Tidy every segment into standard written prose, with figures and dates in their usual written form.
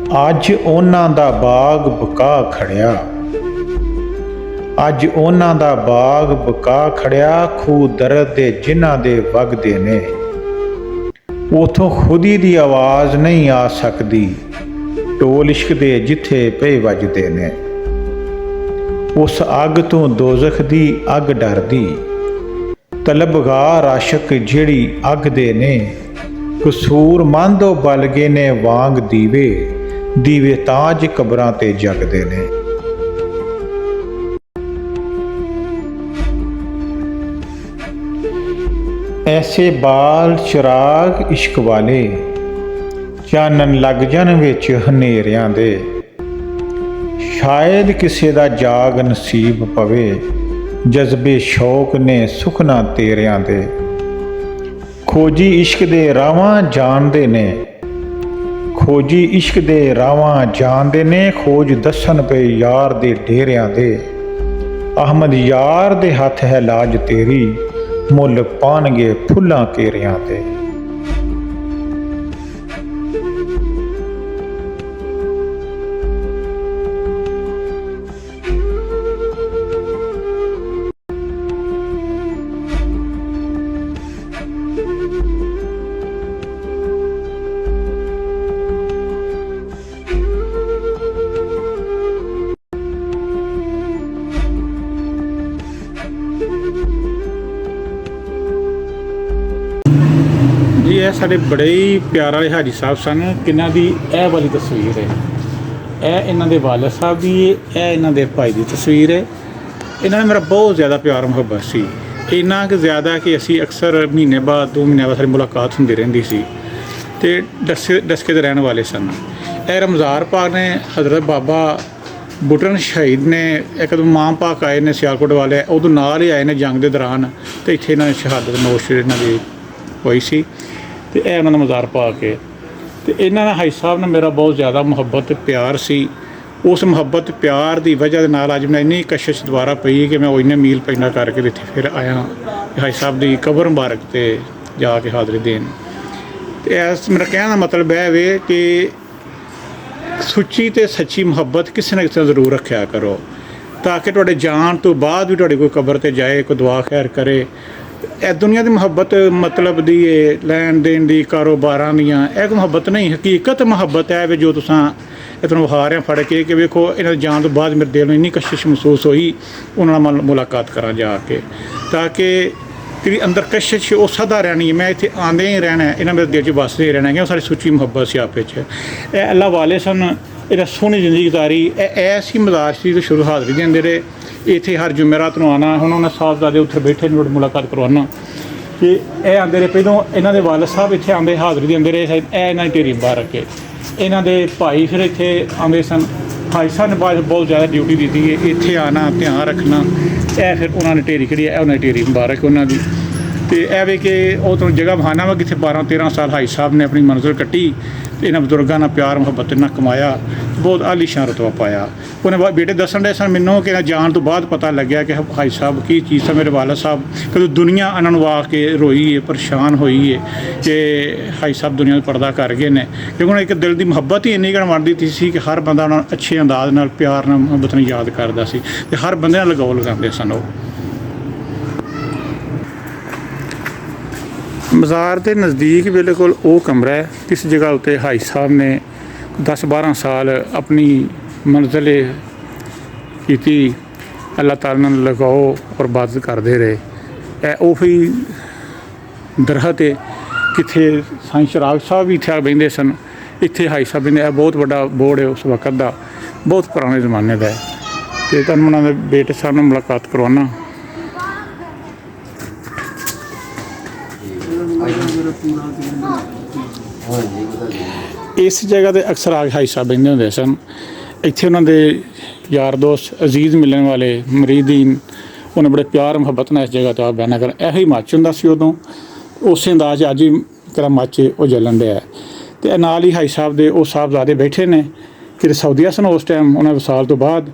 ਅੱਜ ਉਹਨਾਂ ਦਾ ਬਾਗ ਬਕਾ ਖੜਿਆ, ਅੱਜ ਉਹਨਾਂ ਦਾ ਬਾਗ ਬਕਾ ਖੜਿਆ, ਖੂਹ ਦਰਦ ਦੇ ਜਿਨ੍ਹਾਂ ਦੇ ਵਗਦੇ ਨੇ। ਉਥੋਂ ਖੁਦੀ ਦੀ ਆਵਾਜ਼ ਨਹੀਂ ਆ ਸਕਦੀ, ਢੋਲ ਇਸ਼ਕ ਦੇ ਜਿੱਥੇ ਪਏ ਵੱਜਦੇ ਨੇ। ਉਸ ਅੱਗ ਤੋਂ ਦੋਜ਼ਖ ਦੀ ਅੱਗ ਡਰਦੀ, ਤਲਬਗਾਰ ਆਸ਼ਕ ਜਿਹੜੀ ਅੱਗ ਦੇ ਨੇ। ਕਸੂਰਮੰਦ ਉਹ ਬਲ ਗਏ ਨੇ ਵਾਂਗ ਦੀਵੇ, ਦੀਵੇ ਤਾਜ ਕਬਰਾਂ ਤੇ ਜਗਦੇ ਨੇ। ਐਸੇ ਬਾਲ ਚਿਰਾਗ ਇਸ਼ਕ ਵਾਲੇ, ਚਾਨਣ ਲੱਗ ਜਾਣ ਵਿੱਚ ਹਨੇਰਿਆਂ ਦੇ। ਸ਼ਾਇਦ ਕਿਸੇ ਦਾ ਜਾਗ ਨਸੀਬ ਪਵੇ, ਜਜ਼ਬੇ ਸ਼ੌਕ ਨੇ ਸੁਖਨਾ ਤੇਰਿਆਂ ਦੇ। ਖੋਜੀ ਇਸ਼ਕ ਦੇ ਰਾਵਾਂ ਜਾਣਦੇ ਨੇ, ਖੋਜੀ ਇਸ਼ਕ ਦੇ ਰਾਵਾਂ ਜਾਣਦੇ ਨੇ। ਖੋਜ ਦੱਸਣ ਪਏ ਯਾਰ ਦੇ ਡੇਰਿਆਂ ਦੇ। ਅਹਮਦ ਯਾਰ ਦੇ ਹੱਥ ਹੈ ਲਾਜ ਤੇਰੀ, ਮੁੱਲ ਪਾਣਗੇ ਫੁੱਲਾਂ ਘੇਰਿਆਂ ਤੇ। ਜੀ ਇਹ ਸਾਡੇ ਬੜੇ ਹੀ ਪਿਆਰ ਵਾਲੇ ਹਾਜੀ ਸਾਹਿਬ ਸਨ, ਕਿਨਾਂ ਦੀ ਇਹ ਵਾਲੀ ਤਸਵੀਰ ਹੈ। ਇਹ ਇਹਨਾਂ ਦੇ ਵਾਲਦ ਸਾਹਿਬ ਦੀ ਹੈ, ਇਹ ਇਹਨਾਂ ਦੇ ਭਾਈ ਦੀ ਤਸਵੀਰ ਹੈ। ਇਹਨਾਂ ਨਾਲ ਮੇਰਾ ਬਹੁਤ ਜ਼ਿਆਦਾ ਪਿਆਰ ਮੁਹੱਬਤ ਸੀ, ਇੰਨਾ ਕਿ ਜ਼ਿਆਦਾ ਕਿ ਅਸੀਂ ਅਕਸਰ ਮਹੀਨੇ ਬਾਅਦ 2 ਮਹੀਨਿਆਂ ਬਾਅਦ ਸਾਡੀ ਮੁਲਾਕਾਤ ਹੁੰਦੀ ਰਹਿੰਦੀ ਸੀ ਅਤੇ ਡਸਕੇ ਦੇ ਰਹਿਣ ਵਾਲੇ ਸਨ। ਇਹ ਰਮਜ਼ਾਨ ਪਾਕ ਨੇ ਹਜ਼ਰਤ ਬਾਬਾ ਬੁੱਟਨ ਸ਼ਹੀਦ ਨੇ ਇੱਕ ਮਾਮ ਪਾਕ ਆਏ ਨੇ ਸਿਆਲਕੋਟ ਵਾਲੇ, ਉਦੋਂ ਨਾਲ ਹੀ ਆਏ ਨੇ ਜੰਗ ਦੇ ਦੌਰਾਨ, ਅਤੇ ਇੱਥੇ ਇਹਨਾਂ ਨੇ ਸ਼ਹਾਦਤ ਨੋਸ਼ ਇਹਨਾਂ ਦੀ ਹੋਈ ਸੀ। ਅਤੇ ਇਹ ਉਹਨਾਂ ਦਾ ਮਜ਼ਾਰ ਪਾ ਕੇ, ਅਤੇ ਇਹਨਾਂ ਨਾਲ ਹਾਜੀ ਸਾਹਿਬ ਨਾਲ ਮੇਰਾ ਬਹੁਤ ਜ਼ਿਆਦਾ ਮੁਹੱਬਤ ਪਿਆਰ ਸੀ। ਉਸ ਮੁਹੱਬਤ ਪਿਆਰ ਦੀ ਵਜ੍ਹਾ ਦੇ ਨਾਲ ਅੱਜ ਮੈਂ ਇੰਨੀ ਕਸ਼ਿਸ਼ ਦੁਬਾਰਾ ਪਈ ਕਿ ਮੈਂ ਉਹ ਇੰਨੇ ਮੀਲ ਪੈਂਡਾ ਕਰਕੇ ਇੱਥੇ ਫਿਰ ਆਇਆ ਹਾਜੀ ਸਾਹਿਬ ਦੀ ਕਬਰ ਮੁਬਾਰਕ 'ਤੇ ਜਾ ਕੇ ਹਾਜ਼ਰੀ ਦੇਣ। ਅਤੇ ਇਸ ਮੇਰਾ ਕਹਿਣ ਦਾ ਮਤਲਬ ਇਹ ਵੇ ਕਿ ਸੁੱਚੀ ਅਤੇ ਸੱਚੀ ਮੁਹੱਬਤ ਕਿਸੇ ਨਾ ਕਿਸੇ ਨਾਲ ਜ਼ਰੂਰ ਰੱਖਿਆ ਕਰੋ, ਤਾਂ ਕਿ ਤੁਹਾਡੇ ਜਾਣ ਤੋਂ ਬਾਅਦ ਵੀ ਤੁਹਾਡੀ ਕੋਈ ਕਬਰ 'ਤੇ ਜਾਏ, ਕੋਈ ਦੁਆ ਖੈਰ ਕਰੇ। ਇਹ ਦੁਨੀਆ ਦੀ ਮੁਹੱਬਤ ਮਤਲਬ ਦੀ ਹੈ, ਲੈਣ ਦੇਣ ਦੀ, ਕਾਰੋਬਾਰਾਂ ਦੀਆਂ, ਇਹ ਕੋਈ ਮੁਹੱਬਤ ਨਹੀਂ। ਹਕੀਕਤ ਮੁਹੱਬਤ ਹੈ ਵੀ ਜੋ ਤੁਸਾਂ ਇਹ ਤੁਹਾਨੂੰ ਵਿਖਾ ਰਿਹਾ ਫੜ ਕੇ ਕਿ ਵੇਖੋ ਇਹਨਾਂ ਦੇ ਜਾਣ ਤੋਂ ਬਾਅਦ ਮੇਰੇ ਦਿਲ ਨੂੰ ਇੰਨੀ ਕਸ਼ਿਸ਼ ਮਹਿਸੂਸ ਹੋਈ, ਉਹਨਾਂ ਨਾਲ ਮੁਲਾਕਾਤ ਕਰਾਂ ਜਾ ਕੇ, ਤਾਂ ਕਿ ਜਿਹੜੀ ਅੰਦਰ ਕਸ਼ਿਸ਼ ਉਹ ਸਦਾ ਰਹਿਣੀ ਹੈ। ਮੈਂ ਇੱਥੇ ਆਉਂਦੇ ਹੀ ਰਹਿਣਾ, ਇਹਨਾਂ ਮੇਰੇ ਦਿਲ 'ਚ ਵੱਸਦੇ ਹੀ ਰਹਿਣਾ, ਕਿਉਂ ਸਾਡੀ ਸੁੱਚੀ ਮੁਹੱਬਤ ਸੀ ਆਪਸ 'ਚ। ਇਹ ਅੱਲਾ ਵਾਲੇ ਸਨ, ਇਹਦਾ ਸੋਹਣੀ ਜ਼ਿੰਦਗੀ ਗੁਜ਼ਾਰੀ। ਇਹ ਐਸੀ ਮਜ਼ਾਰ ਸੀ ਤੋਂ ਸ਼ੁਰੂ ਹਾਜ਼ਰੀ ਦਿੰਦੇ ਰਹੇ। ਇੱਥੇ ਹਰ ਜੁਮੇਰਾਤ ਨੂੰ ਆਉਣਾ, ਹੁਣ ਉਹਨਾਂ ਸਾਹਿਬਜ਼ਾਦੇ ਉੱਥੇ ਬੈਠੇ ਨੂੰ ਮੁਲਾਕਾਤ ਕਰਵਾਉਣਾ ਕਿ ਇਹ ਆਉਂਦੇ ਰਹੇ। ਪਹਿਲੋਂ ਇਹਨਾਂ ਦੇ ਵਾਲਦ ਸਾਹਿਬ ਇੱਥੇ ਆਉਂਦੇ ਹਾਜ਼ਰੀ ਦਿੰਦੇ ਰਹੇ, ਇਹ ਇਹਨਾਂ ਦੀ ਢੇਰੀ ਮੁਬਾਰਕ ਹੈ। ਇਹਨਾਂ ਦੇ ਭਾਈ ਫਿਰ ਇੱਥੇ ਆਉਂਦੇ ਸਨ। ਹਾਜੀ ਸਾਹਿਬ ਨੇ ਬਹੁਤ ਜ਼ਿਆਦਾ ਡਿਊਟੀ ਦਿੱਤੀ ਹੈ, ਇੱਥੇ ਆਉਣਾ, ਧਿਆਨ ਰੱਖਣਾ। ਇਹ ਫਿਰ ਉਹਨਾਂ ਨੇ ਢੇਰੀ ਖੜੀ ਹੈ, ਇਹ ਉਹਨਾਂ ਦੀ ਢੇਰੀ ਮੁਬਾਰਕ ਉਹਨਾਂ ਦੀ। ਅਤੇ ਇਹ ਵੇ ਕਿ ਉਹ ਤੁਹਾਨੂੰ ਜਗ੍ਹਾ ਬਹਾਨਾ ਵਾ ਕਿੱਥੇ 12-13 ਸਾਲ ਹਾਜੀ ਸਾਹਿਬ ਨੇ ਆਪਣੀ ਮੰਜ਼ਿਲ ਕੱਟੀ, ਅਤੇ ਇਹਨਾਂ ਬਜ਼ੁਰਗਾਂ ਨਾਲ ਪਿਆਰ ਮੁਹੱਬਤ ਨਾਲ ਕਮਾਇਆ, ਬਹੁਤ ਆਲੀਸ਼ਾਨ ਰੁਤਬਾ ਪਾਇਆ। ਉਹਨੇ ਬੇਟੇ ਦੱਸਣ ਦੇ ਸਨ ਮੈਨੂੰ ਕਿ ਜਾਣ ਤੋਂ ਬਾਅਦ ਪਤਾ ਲੱਗਿਆ ਕਿ ਹਾਜੀ ਸਾਹਿਬ ਕੀ ਚੀਜ਼ ਸੀ। ਮੇਰੇ ਵਾਲਦ ਸਾਹਿਬ ਕਦੋਂ ਦੁਨੀਆ ਇਹਨਾਂ ਨੂੰ ਆ ਕੇ ਰੋਈ ਹੈ, ਪਰੇਸ਼ਾਨ ਹੋਈ ਹੈ ਕਿ ਹਾਜੀ ਸਾਹਿਬ ਦੁਨੀਆ ਤੋਂ ਪਰਦਾ ਕਰ ਗਏ ਨੇ, ਕਿਉਂਕਿ ਉਹਨਾਂ ਇੱਕ ਦਿਲ ਦੀ ਮੁਹੱਬਤ ਹੀ ਇੰਨੀ ਕੁ ਬਣਦੀ ਸੀ ਕਿ ਹਰ ਬੰਦਾ ਉਹਨਾਂ ਨੂੰ ਅੱਛੇ ਅੰਦਾਜ਼ ਨਾਲ ਪਿਆਰ ਨਾਲ ਮੁਹੱਬਤ ਨਾਲ ਯਾਦ ਕਰਦਾ ਸੀ, ਅਤੇ ਹਰ ਬੰਦੇ ਨਾਲ ਲਗਾਓ ਲਗਾਉਂਦੇ ਸਨ। ਉਹ ਮਜ਼ਾਰ ਦੇ ਨਜ਼ਦੀਕ ਬਿਲਕੁਲ ਉਹ ਕਮਰਾ ਹੈ ਜਿਸ ਜਗ੍ਹਾ ਉੱਤੇ ਹਾਜੀ ਸਾਹਿਬ ਨੇ 10-12 ਸਾਲ ਆਪਣੀ ਮੰਜ਼ਿਲ ਕੀਤੀ, ਅੱਲਾਹ ਤਾਲਾ ਨਾਲ ਲਗਾਓ ਔਰ ਇਬਾਦਤ ਕਰਦੇ ਰਹੇ। ਇਹ ਉਹੀ ਦਰਖਤ ਹੈ ਕਿੱਥੇ ਸਾਈਂ ਸ਼ਰਾਬ ਸਾਹਿਬ ਵੀ ਇੱਥੇ ਬਹਿੰਦੇ ਸਨ। ਇੱਥੇ ਹਾਜੀ ਸਾਹਿਬ ਨੇ, ਇਹ ਬਹੁਤ ਵੱਡਾ ਬੋਰਡ ਹੈ ਉਸ ਵਕਤ ਦਾ, ਬਹੁਤ ਪੁਰਾਣੇ ਜ਼ਮਾਨੇ ਦਾ ਹੈ। ਅਤੇ ਤੁਹਾਨੂੰ ਉਹਨਾਂ ਦੇ ਬੇਟੇ ਸਾਹਿਬ ਨਾਲ ਮੁਲਾਕਾਤ ਕਰਵਾਉਣਾ। ਇਸ ਜਗ੍ਹਾ 'ਤੇ ਅਕਸਰ ਹਾਜੀ ਸਾਹਿਬ ਬਹਿੰਦੇ ਹੁੰਦੇ ਸਨ। ਇੱਥੇ ਉਹਨਾਂ ਦੇ ਯਾਰ ਦੋਸਤ ਅਜ਼ੀਜ਼ ਮਿਲਣ ਵਾਲੇ ਮਰੀਦੀਨ, ਉਹਨੇ ਬੜੇ ਪਿਆਰ ਮੁਹੱਬਤ ਨਾਲ ਇਸ ਜਗ੍ਹਾ 'ਤੇ ਆ ਬਿਆਨਾ ਕਰ। ਇਹੋ ਹੀ ਮੱਚ ਹੁੰਦਾ ਸੀ ਉਦੋਂ, ਉਸੇ ਅੰਦਾਜ਼ ਅੱਜ ਵੀ ਕਿਹੜਾ ਮੱਚ ਉਹ ਜਲਣ ਡਿਆ। ਅਤੇ ਨਾਲ ਹੀ ਹਾਜੀ ਸਾਹਿਬ ਦੇ ਉਹ ਸਾਹਿਬਜ਼ਾਦੇ ਬੈਠੇ ਨੇ ਕਿ ਸਾਊਦੀਆ ਸਨ ਉਸ ਟਾਈਮ, ਉਹਨਾਂ ਵਿਸਾਲ ਤੋਂ ਬਾਅਦ,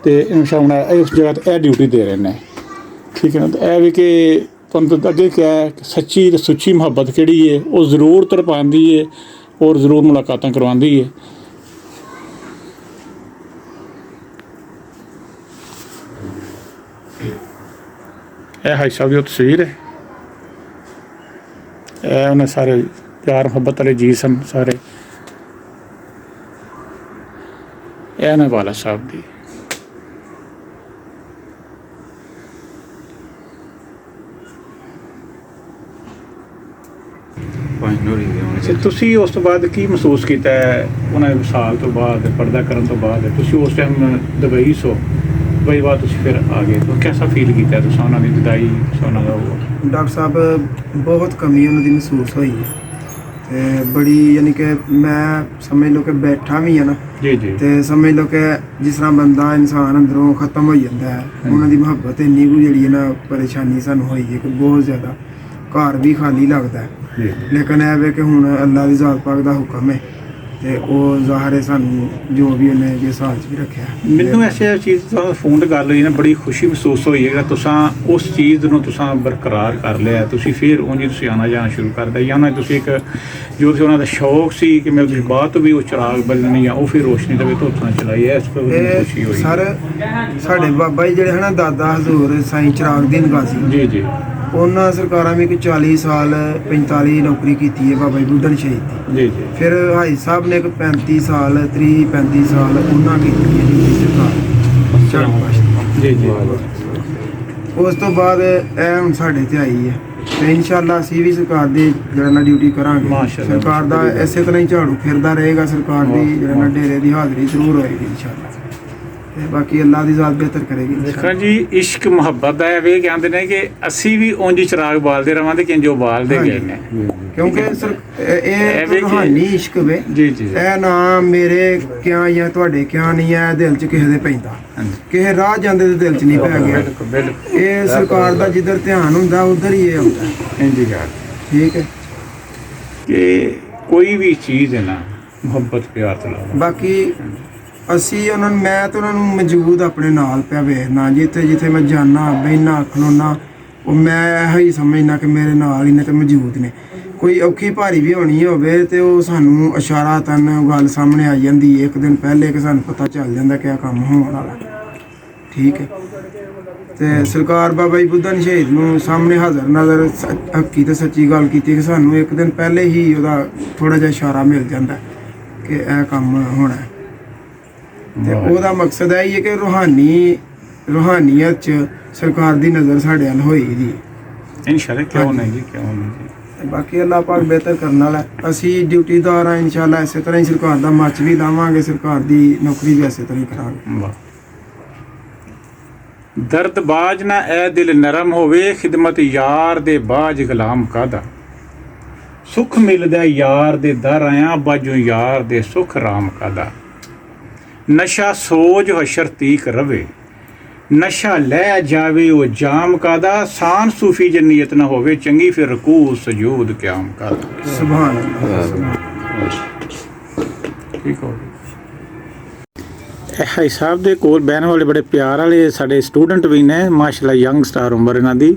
ਅਤੇ ਇਨਸ਼ਾਅੱਲਾ ਇਹ ਉਸ ਜਗ੍ਹਾ 'ਤੇ ਇਹ ਡਿਊਟੀ ਦੇ ਰਹੇ ਨੇ। ਠੀਕ ਹੈ ਨਾ। ਅਤੇ ਇਹ ਵੀ ਕਿ ਤੁਹਾਨੂੰ ਅੱਗੇ ਕਿਹਾ ਕਿ ਸੱਚੀ ਅਤੇ ਸੁੱਚੀ ਮੁਹੱਬਤ ਕਿਹੜੀ ਹੈ ਉਹ ਜ਼ਰੂਰ ਤੜਪਾਉਂਦੀ ਹੈ ਔਰ ਜ਼ਰੂਰ ਮੁਲਾਕਾਤਾਂ ਕਰਵਾਉਂਦੀ ਹੈ। ਇਹ ਹਾਈ ਸਾਹਿਬ ਦੀ ਉਹ ਤਸਵੀਰ ਹੈ। ਇਹ ਉਹਨੇ ਸਾਰੇ ਪਿਆਰ ਮੁਹੱਬਤ ਵਾਲੇ ਜੀ ਸਨ ਸਾਰੇ। ਇਹ ਨੇ ਵਾਲਾ ਸਾਹਿਬ ਦੀ। ਅੱਛਾ, ਤੁਸੀਂ ਉਸ ਤੋਂ ਬਾਅਦ ਕੀ ਮਹਿਸੂਸ ਕੀਤਾ ਹੈ ਉਹਨਾਂ ਦੇ ਵਿਸਾਲ ਤੋਂ ਬਾਅਦ, ਪਰਦਾ ਕਰਨ ਤੋਂ ਬਾਅਦ? ਤੁਸੀਂ ਉਸ ਟਾਈਮ ਦੁਬਈ ਸੋ, ਦੁਬਈ ਬਾਅਦ ਤੁਸੀਂ ਫਿਰ ਆ ਗਏ ਤਾਂ ਕਿਹਦਾ ਫੀਲ ਕੀਤਾ ਤੁਸੀਂ ਉਹਨਾਂ ਦੀ ਜੁਦਾਈ, ਉਹਨਾਂ ਦਾ ਉਹ? ਡਾਕਟਰ ਸਾਹਿਬ ਬਹੁਤ ਕਮੀ ਉਹਨਾਂ ਦੀ ਮਹਿਸੂਸ ਹੋਈ ਹੈ ਤੇ ਬੜੀ, ਯਾਨੀ ਕਿ ਮੈਂ ਸਮਝ ਲਓ ਕਿ ਬੈਠਾ ਵੀ ਹੈ ਨਾ ਜੀ ਜੀ, ਤੇ ਸਮਝ ਲਓ ਕਿ ਜਿਸ ਤਰ੍ਹਾਂ ਬੰਦਾ ਇਨਸਾਨ ਅੰਦਰੋਂ ਖਤਮ ਹੋ ਜਾਂਦਾ ਹੈ, ਉਹਨਾਂ ਦੀ ਮੁਹੱਬਤ ਇੰਨੀ ਕੁ ਜਿਹੜੀ ਹੈ ਨਾ, ਪਰੇਸ਼ਾਨੀ ਸਾਨੂੰ ਹੋਈ ਹੈ ਕਿ ਬਹੁਤ ਜ਼ਿਆਦਾ, ਘਰ ਵੀ ਖਾਲੀ ਲੱਗਦਾ ਹੈ। ਲੇਕਿਨ ਇਹ ਵੇ ਕਿ ਹੁਣ ਅੱਲਾ ਦੀ ਜ਼ਾਤ ਪਾਕ ਦਾ ਹੁਕਮ ਹੈ ਤੇ ਉਹ ਜ਼ਾਹਰ ਹੈ ਸਾਨੂੰ ਜੋ ਵੀ ਉਹਨੇ ਜਿਸ ਹਾਲ 'ਚ ਵੀ ਰੱਖਿਆ। ਮੈਨੂੰ ਐਸੇ ਚੀਜ਼ ਤੋਂ ਫੋਨ ਤੇ ਗੱਲ ਹੋਈ ਨਾ, ਬੜੀ ਖੁਸ਼ੀ ਮਹਿਸੂਸ ਹੋਈ ਹੈ ਕਿ ਤੁਸੀਂ ਉਸ ਚੀਜ਼ ਨੂੰ ਤੁਸੀਂ ਬਰਕਰਾਰ ਕਰ ਲਿਆ, ਤੁਸੀਂ ਫਿਰ ਉਂਝ ਤੁਸੀਂ ਆਉਣਾ ਜਾਣਾ ਸ਼ੁਰੂ ਕਰਦਾ, ਜਾਂ ਨਾ ਤੁਸੀਂ ਇੱਕ ਜੋ ਸੀ ਉਹਨਾਂ ਦਾ ਸ਼ੌਕ ਸੀ ਕਿ ਮੇਰੇ ਤੁਸੀਂ ਬਾਅਦ ਤੋਂ ਵੀ ਉਹ ਚਿਰਾਗ ਬਲਣੀ ਆ, ਉਹ ਫਿਰ ਰੋਸ਼ਨੀ ਦੇ ਵਿੱਚ ਧੋਤਣਾ ਚਲਾਈ ਹੈ, ਇਸ ਤੋਂ ਖੁਸ਼ੀ ਹੋਈ ਸਰ। ਸਾਡੇ ਬਾਬਾ ਜੀ ਜਿਹੜੇ ਹਨ ਦਾਦਾ ਹਜ਼ੂਰ ਸਾਈਂ ਚਿਰਾਗ ਦੀਨ ਗਾਜ਼ੀ ਜੀ ਜੀ, ਉਹਨਾਂ ਸਰਕਾਰਾਂ ਵੀ ਕੋਈ 40 ਸਾਲ 45 ਨੌਕਰੀ ਕੀਤੀ ਹੈ ਬਾਬਾ ਜੀ ਬੁੱਢਨ ਸ਼ਹੀਦ ਦੀ। ਜੀ ਜੀ, ਫਿਰ ਹਾਈ ਸਾਹਿਬ ਨੇ ਕੋਈ 35 ਸਾਲ 35 ਸਾਲ ਉਹਨਾਂ ਕੀਤੀ ਹੈ ਜੀ ਸਰਕਾਰ ਚੜ੍ਹ। ਜੀ ਜੀ, ਉਸ ਤੋਂ ਬਾਅਦ ਇਹ ਹੁਣ ਸਾਡੇ ਤੇ ਆਈ ਹੈ ਤੇ ਇਨਸ਼ਾਅੱਲਾ ਅਸੀਂ ਵੀ ਸਰਕਾਰ ਦੀ ਜਿਹੜਾ ਨਾ ਡਿਊਟੀ ਕਰਾਂਗੇ। ਮਾਸ਼ਾਅੱਲਾ। ਸਰਕਾਰ ਦਾ ਇਸੇ ਤਰ੍ਹਾਂ ਹੀ ਝਾੜੂ ਫਿਰਦਾ ਰਹੇਗਾ, ਸਰਕਾਰ ਦੀ ਜਿਹੜਾ ਨਾ ਡੇਰੇ ਦੀ ਹਾਜ਼ਰੀ ਜ਼ਰੂਰ ਹੋਏਗੀ ਇਨਸ਼ਾਅੱਲਾ, ਤੇ ਬਾਕੀ ਅੱਲਾ ਦੀ ਜ਼ਾਤ ਬਿਹਤਰ ਕਰੇਗੀ। ਦੇਖੋ ਜੀ, ਇਸ਼ਕ ਮੁਹੱਬਤ ਦਾ ਇਹ ਵੇ ਕਹਿੰਦੇ ਨੇ ਕਿ ਅਸੀਂ ਵੀ ਉਂਝ ਚਿਰਾਗ ਬਾਲਦੇ ਰਵਾਂਗੇ ਕਿ ਜੋ ਬਾਲਦੇ ਗਏ ਨੇ, ਕਿਉਂਕਿ ਇਹ ਰੂਹਾਨੀ ਇਸ਼ਕ ਵੇ। ਜੀ ਜੀ, ਇਹ ਨਾ ਮੇਰੇ ਕਿਆ ਜਾਂ ਤੁਹਾਡੇ ਕਿਆ ਨਹੀਂ ਹੈ, ਦਿਲ 'ਚ ਕਿਸੇ ਦੇ ਪੈਂਦਾ, ਕਿਸੇ ਰਾਹ ਜਾਂਦੇ ਦੇ ਦਿਲ 'ਚ ਨਹੀਂ ਪੈ ਗਿਆ। ਇਹ ਸਰਕਾਰ ਦਾ ਜਿੱਧਰ ਧਿਆਨ ਹੁੰਦਾ ਉਧਰ ਹੀ ਇਹ ਹੁੰਦਾ। ਇੰਜੀ ਗੱਲ ਠੀਕ ਹੈ ਕਿ ਕੋਈ ਵੀ ਚੀਜ਼ ਹੈ ਨਾ, ਮੁਹੱਬਤ ਪਿਆਰ ਤੋਂ ਲਾ। ਬਾਕੀ ਅਸੀਂ ਉਹਨਾਂ ਨੂੰ, ਮੈਂ ਤਾਂ ਉਹਨਾਂ ਨੂੰ ਮੌਜੂਦ ਆਪਣੇ ਨਾਲ ਪਿਆ ਵੇਖਣਾ, ਜਿੱਥੇ ਜਿੱਥੇ ਮੈਂ ਜਾਣਾ ਬਹਿਣਾ ਖਲੋਣਾ, ਉਹ ਮੈਂ ਇਹੋ ਹੀ ਸਮਝਣਾ ਕਿ ਮੇਰੇ ਨਾਲ ਹੀ ਨੇ ਤੇ ਮੌਜੂਦ ਨੇ। ਕੋਈ ਔਖੀ ਭਾਰੀ ਵੀ ਹੋਣੀ ਹੋਵੇ ਤੇ ਉਹ ਸਾਨੂੰ ਇਸ਼ਾਰਾ ਤਨ ਗੱਲ ਸਾਹਮਣੇ ਆ ਜਾਂਦੀ ਹੈ ਇੱਕ ਦਿਨ ਪਹਿਲੇ, ਕਿ ਸਾਨੂੰ ਪਤਾ ਚੱਲ ਜਾਂਦਾ ਕਿ ਇਹ ਕੰਮ ਹੋਣ ਵਾਲਾ। ਠੀਕ ਹੈ, ਤੇ ਸਰਕਾਰ ਬਾਬਾ ਜੀ ਬੁੱਢਨ ਸ਼ਹੀਦ ਨੂੰ ਸਾਹਮਣੇ ਹਾਜ਼ਰ ਨਾਜ਼ਰ ਹੱਕੀ ਤੇ ਸੱਚੀ ਗੱਲ ਕੀਤੀ ਕਿ ਸਾਨੂੰ ਇੱਕ ਦਿਨ ਪਹਿਲੇ ਹੀ ਉਹਦਾ ਥੋੜਾ ਜਿਹਾ ਇਸ਼ਾਰਾ ਮਿਲ ਜਾਂਦਾ ਕਿ ਇਹ ਕੰਮ ਹੋਣਾ। ਤੇ ਉਹਦਾ ਮਕਸਦ ਇਹ ਹੀ ਹੈ ਕਿ ਰੂਹਾਨੀਅਤ 'ਚ ਸਰਕਾਰ ਦੀ ਨਜ਼ਰ ਸਾਡੇ ਵੱਲ ਹੋਈ ਦੀ। ਇਨਸ਼ਾਅੱਲਾ, ਕਿਉਂ ਨਹੀਂ ਜੀ, ਕਿਉਂ ਨਹੀਂ ਜੀ। ਬਾਕੀ ਅੱਲਾਹ ਪਾਕ ਬਿਹਤਰ ਕਰਨ ਵਾਲਾ। ਅਸੀਂ ਡਿਊਟੀਦਾਰ ਹਾਂ, ਇਨਸ਼ਾਅੱਲਾ ਇਸੇ ਤਰ੍ਹਾਂ ਹੀ ਸਰਕਾਰ ਦਾ ਮੱਚ ਵੀ ਲਾਵਾਂਗੇ, ਸਰਕਾਰ ਦੀ ਨੌਕਰੀ ਵੀ ਇਸੇ ਤਰ੍ਹਾਂ ਹੀ ਕਰਾਂਗੇ। ਵਾਹ। ਦਰਦ ਬਾਜ ਨਾ ਐ ਦਿਲ ਨਰਮ ਹੋਵੇ, ਖਿਦਮਤ ਯਾਰ ਦੇ ਬਾਜ ਗੁਲਾਮ ਕਾਦਾ, ਸੁਖ ਮਿਲਦਾ ਯਾਰ ਦੇ ਦਰ ਆਇਆ, ਬਾਜੂ ਯਾਰ ਦੇ ਸੁਖ ਰਾਮ ਕਾਦਾ, ਨਸ਼ਾ ਸੋਜ ਹਸ਼ਰ ਤੀਕ ਰਵੇ, ਨਸ਼ਾ ਲੈ ਜਾਵੇ ਉਹ ਜਾਮ ਕਾਦਾ, ਸਾਨ ਸੂਫੀ ਜਨੀਅਤ ਨਾ ਹੋਵੇ ਚੰਗੀ, ਫਿਰ ਰਕੂ ਸਜੂਦ ਕਿਆਮ ਕਾਦਾ। ਸੁਭਾਨ ਅੱਲਾਹ। ਠੀਕ ਹੋ ਹਾਈ ਸਾਹਿਬ ਦੇ ਕੋਲ ਬਹਿਣ ਵਾਲੇ ਬੜੇ ਪਿਆਰ ਵਾਲੇ ਸਾਡੇ ਸਟੂਡੈਂਟ ਵੀ ਨੇ, ਮਾਸ਼ਾਅੱਲਾ ਯੰਗ ਸਟਾਰ ਉਮਰ ਇਹਨਾਂ ਦੀ,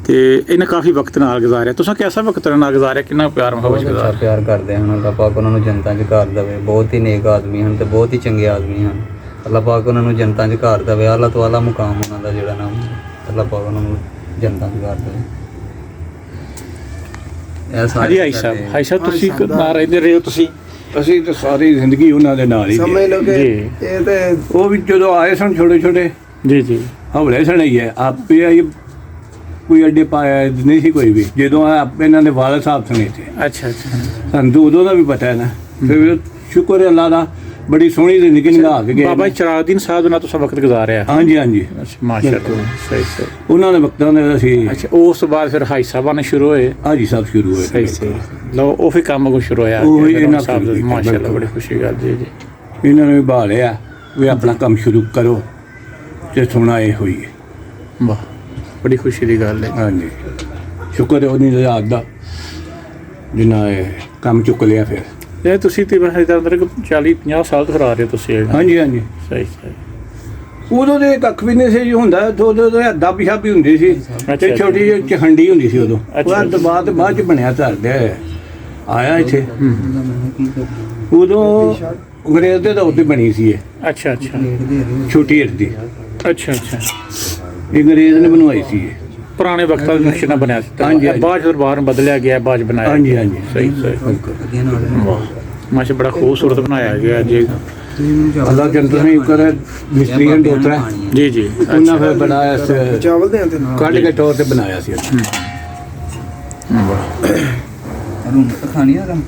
ਤੇ ਇਹਨੇ ਕਾਫੀ ਵਕਤ ਨਾਲ ਗੁਜ਼ਾਰਿਆ। ਤੁਸੀਂ ਕਿਹਦਾ ਵਕਤ ਨਾਲ ਗੁਜ਼ਾਰਿਆ, ਕਿੰਨਾ ਪਿਆਰ ਮੁਹੱਬਤ ਗੁਜ਼ਾਰਿਆ? ਪਿਆਰ ਕਰਦੇ ਹਨ। ਅੱਲਾਹ ਪਾਕ ਉਹਨਾਂ ਨੂੰ ਜਨਤਾਂ 'ਚ ਘਰ ਦੇਵੇ। ਬਹੁਤ ਹੀ ਨੇਕ ਆਦਮੀ ਹਨ ਤੇ ਬਹੁਤ ਹੀ ਚੰਗੇ ਆਦਮੀ ਹਨ। ਅੱਲਾਹ ਪਾਕ ਉਹਨਾਂ ਨੂੰ ਜਨਤਾਂ 'ਚ ਘਰ ਦੇਵੇ। ਅੱਲਾਹ ਤੋਂ ਆਲਾ ਮੁਕਾਮ ਉਹਨਾਂ ਦਾ ਜਿਹੜਾ ਨਾਮ, ਅੱਲਾਹ ਪਾਕ ਉਹਨਾਂ ਨੂੰ ਜਨਤਾਂ 'ਚ ਘਰ ਦੇਵੇ। ਇਹ ਹਾਂਜੀ ਹਾਈ ਸਾਹਿਬ ਤੁਸੀਂ ਨਾਲ ਰਹਿੰਦੇ ਰਹੇ ਹੋ ਤੁਸੀਂ? ਅਸੀਂ ਤਾਂ ਸਾਰੀ ਜ਼ਿੰਦਗੀ ਉਹਨਾਂ ਦੇ ਨਾਲ ਹੀ ਸਮਝ ਲਓ ਕਿ ਜੀ। ਇਹ ਤੇ ਉਹ ਵੀ ਜਦੋਂ ਆਏ ਸਨ ਛੋਟੇ ਛੋਟੇ ਜੀ ਜੀ, ਹੌਲੇ ਸਨ ਹੀ ਹੈ ਆਪੇ ਆਈ, ਕੋਈ ਅੱਡੇ ਪਾਇਆ ਨਹੀਂ ਸੀ ਕੋਈ ਵੀ। ਜਦੋਂ ਆਪੇ ਇਹਨਾਂ ਦੇ ਵਾਲਦ ਸਾਹਿਬ ਸਨ ਇੱਥੇ, ਅੱਛਾ ਅੱਛਾ, ਸਾਨੂੰ ਤਾਂ ਉਦੋਂ ਦਾ ਵੀ ਪਤਾ ਹੈ ਨਾ। ਫਿਰ ਸ਼ੁਕਰ ਹੈ ਅੱਲਾ ਦਾ, ਬੜੀ ਸੋਹਣੀ ਜ਼ਿੰਦਗੀ ਨਿਭਾ ਕੇ ਗਏ। ਬਾਬਾ ਚਿਰਾਗਦੀਨ ਸਾਹਿਬ ਨਾਲ ਤੁਸੀਂ ਵਕਤ ਗੁਜ਼ਾਰਿਆ? ਹਾਂਜੀ ਹਾਂਜੀ, ਅੱਛਾ ਮਾਸ਼ਾਅੱਲਾ, ਸਹੀ ਸਹੀ। ਉਹਨਾਂ ਦੇ ਵਕਤਾਂ ਦੇ ਅਸੀਂ ਅੱਛਾ, ਉਸ ਤੋਂ ਬਾਅਦ ਫਿਰ ਹਾਈ ਸਾਹਿਬਾਂ ਨੇ ਸ਼ੁਰੂ ਹੋਏ? ਹਾਜੀ ਸਾਹਿਬ ਸ਼ੁਰੂ ਹੋਏ। ਸਹੀ ਸਹੀ, ਲਓ ਉਹ ਵੀ ਕੰਮ ਕੋ ਸ਼ੁਰੂ ਹੋਇਆ ਉਹ ਹੀ ਇਹਨਾਂ ਸਾਹਿਬ ਦਾ, ਸ਼ੁਰੂ ਕੀਤਾ, ਮਾਸ਼ਾਅੱਲਾ ਬੜੀ ਖੁਸ਼ੀ ਗੱਲ ਜੀ ਜੀ। ਇਹਨਾਂ ਨੇ ਵੀ ਬਹਾ ਲਿਆ ਵੀ ਆਪਣਾ ਕੰਮ ਸ਼ੁਰੂ ਕਰੋ ਤੇ ਸੋਹਣਾ ਇਹ ਹੋਈ ਹੈ। ਵਾਹ, ਬੜੀ ਖੁਸ਼ੀ ਦੀ ਗੱਲ ਹੈ। ਹਾਂਜੀ, ਸ਼ੁਕਰ ਹੈ ਉਹਦੀ ਜ਼ਾਤ ਦਾ ਜਿਨ੍ਹਾਂ ਇਹ ਕੰਮ ਚੁੱਕ ਲਿਆ। ਫਿਰ ਇਹ ਤੁਸੀਂ ਤੇ ਵੈਸੇ ਤਾਂ ਅੰਦਰ 40-50 ਸਾਲ ਤੋਂ ਕਰਾ ਰਹੇ ਹੋ ਤੁਸੀਂ ਇਹ? ਹਾਂਜੀ ਹਾਂਜੀ, ਸਹੀ ਸਹੀ। ਉਦੋਂ ਦੇ ਕੱਖ ਵੀ ਨਹੀਂ ਸੀ ਜੀ ਹੁੰਦਾ, ਉਦੋਂ ਦੇ ਹੱਦਾ ਪਿਸ਼ਾਬੀ ਹੁੰਦੀ ਸੀ ਤੇ ਛੋਟੀ ਜਿਹੀ ਚਹੰਡੀ ਹੁੰਦੀ ਸੀ ਉਦੋਂ। ਉਹਦਾ ਦਬਾਅ ਤੇ ਬਾਅਦ ਚ ਬਣਿਆ ਧਰਦਿਆ ਆਇਆ ਇੱਥੇ। ਉਦੋਂ ਅੰਗਰੇਜ਼ ਦੇ ਦੌਰ ਤੇ ਬਣੀ ਸੀ ਇਹ। ਅੱਛਾ ਅੱਛਾ, ਛੋਟੀ ਹਿਰਦੀ ਅੱਛਾ ਅੱਛਾ, ਇਹ ਅੰਗਰੇਜ਼ ਨੇ ਬਣਵਾਈ ਸੀ ਇਹ। ਪੁਰਾਣੇ ਵਕਤਾਂ ਦੇ ਨਕਸ਼ੇ ਨਾਲ ਬਣਿਆ ਸੀ ਤਾਂ ਹਾਂਜੀ, ਇਹ ਬਾਅਦ 'ਚ ਦਰਬਾਰ ਨੂੰ ਬਦਲਿਆ ਗਿਆ, ਬਾਅਦ 'ਚ ਬਣਾਇਆ ਹਾਂਜੀ ਗਿਆ। ਹਾਂਜੀ ਸਹੀ ਸਹੀ ਅੱਗੇ ਨਾਲ ਮਾਸ਼ਾ ਬੜਾ ਖੂਬਸੂਰਤ ਬਣਾਇਆ ਗਿਆ ਜੀ। ਅੱਲਾ ਜੰਤ ਨਹੀਂ ਕਰੇ ਮਿਸਤਰੀ ਹਨ ਦੋ ਤਰ੍ਹਾਂ ਜੀ ਜੀ ਉਹਨਾਂ ਫਿਰ ਬੜਾ ਇਸ ਚਾਵਲ ਦੇ ਤੇ ਨਾਲ ਕੱਢ ਕੇ ਤੌਰ ਤੇ ਬਣਾਇਆ ਸੀ ਰੂਮ ਖਾਣੀ ਆ ਰਮ